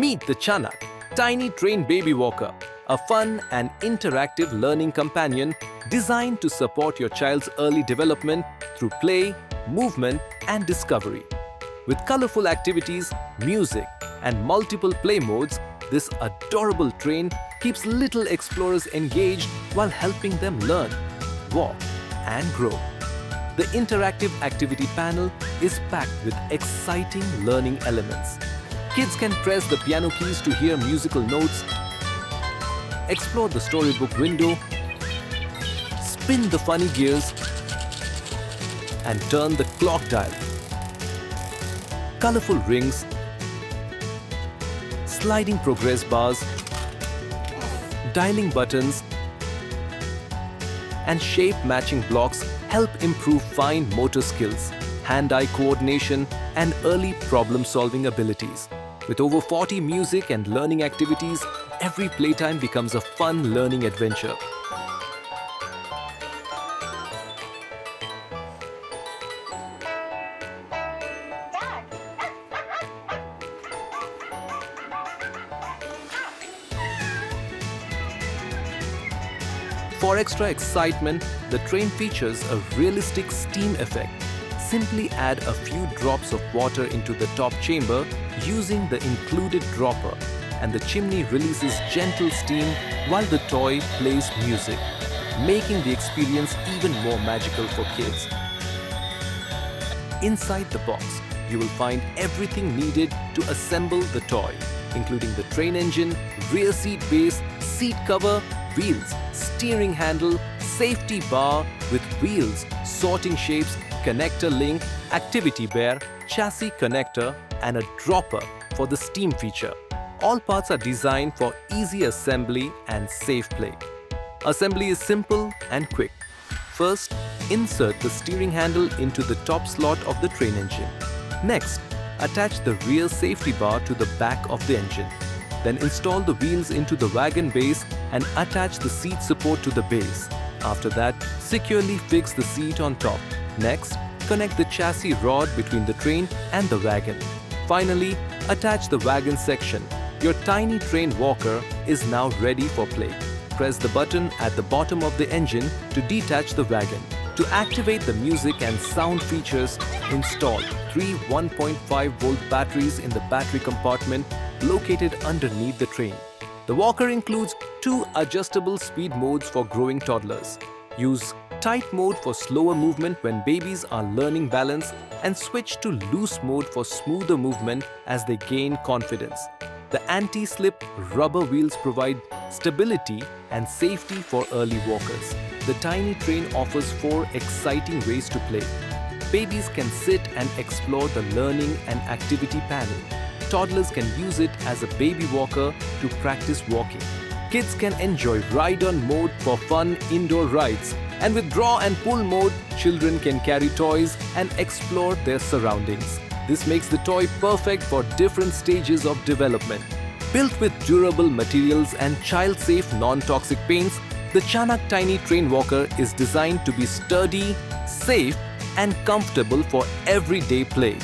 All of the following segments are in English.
Meet the Chanak, tiny train baby walker, a fun and interactive learning companion designed to support your child's early development through play, movement, and discovery. With colorful activities, music, and multiple play modes, this adorable train keeps little explorers engaged while helping them learn, walk, and grow. The interactive activity panel is packed with exciting learning elements. Kids can press the piano keys to hear musical notes, explore the storybook window, spin the funny gears, and turn the clock dial. Colorful rings, sliding progress bars, dialing buttons, and shape-matching blocks help improve fine motor skills, hand-eye coordination, and early problem-solving abilities. With over 40 music and learning activities, every playtime becomes a fun learning adventure. For extra excitement, the train features a realistic steam effect. Simply add a few drops of water into the top chamber using the included dropper, and the chimney releases gentle steam while the toy plays music, making the experience even more magical for kids. Inside the box, you will find everything needed to assemble the toy, including the train engine, rear seat base, seat cover, wheels, steering handle, safety bar with wheels, sorting shapes, connector link, activity bear, chassis connector, and a dropper for the steam feature. All parts are designed for easy assembly and safe play. Assembly is simple and quick. First, insert the steering handle into the top slot of the train engine. Next, attach the rear safety bar to the back of the engine. Then install the wheels into the wagon base and attach the seat support to the base. After that, securely fix the seat on top. Next, connect the chassis rod between the train and the wagon. Finally, attach the wagon section. Your tiny train walker is now ready for play. Press the button at the bottom of the engine to detach the wagon. To activate the music and sound features, install 3 1.5-volt batteries in the battery compartment located underneath the train. The walker includes 2 adjustable speed modes for growing toddlers. Use tight mode for slower movement when babies are learning balance, and switch to loose mode for smoother movement as they gain confidence. The anti-slip rubber wheels provide stability and safety for early walkers. The tiny train offers 4 exciting ways to play. Babies can sit and explore the learning and activity panel. Toddlers can use it as a baby walker to practice walking. Kids can enjoy ride-on mode for fun indoor rides. And with draw and pull mode, children can carry toys and explore their surroundings. This makes the toy perfect for different stages of development. Built with durable materials and child-safe non-toxic paints, the Chanak Tiny Train Walker is designed to be sturdy, safe, and comfortable for everyday play.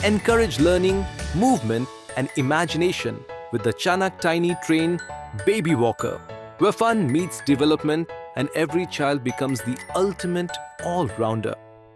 Encourage learning, movement, and imagination with the Chanak Tiny Train Baby Walker, where fun meets development and every child becomes the ultimate all-rounder.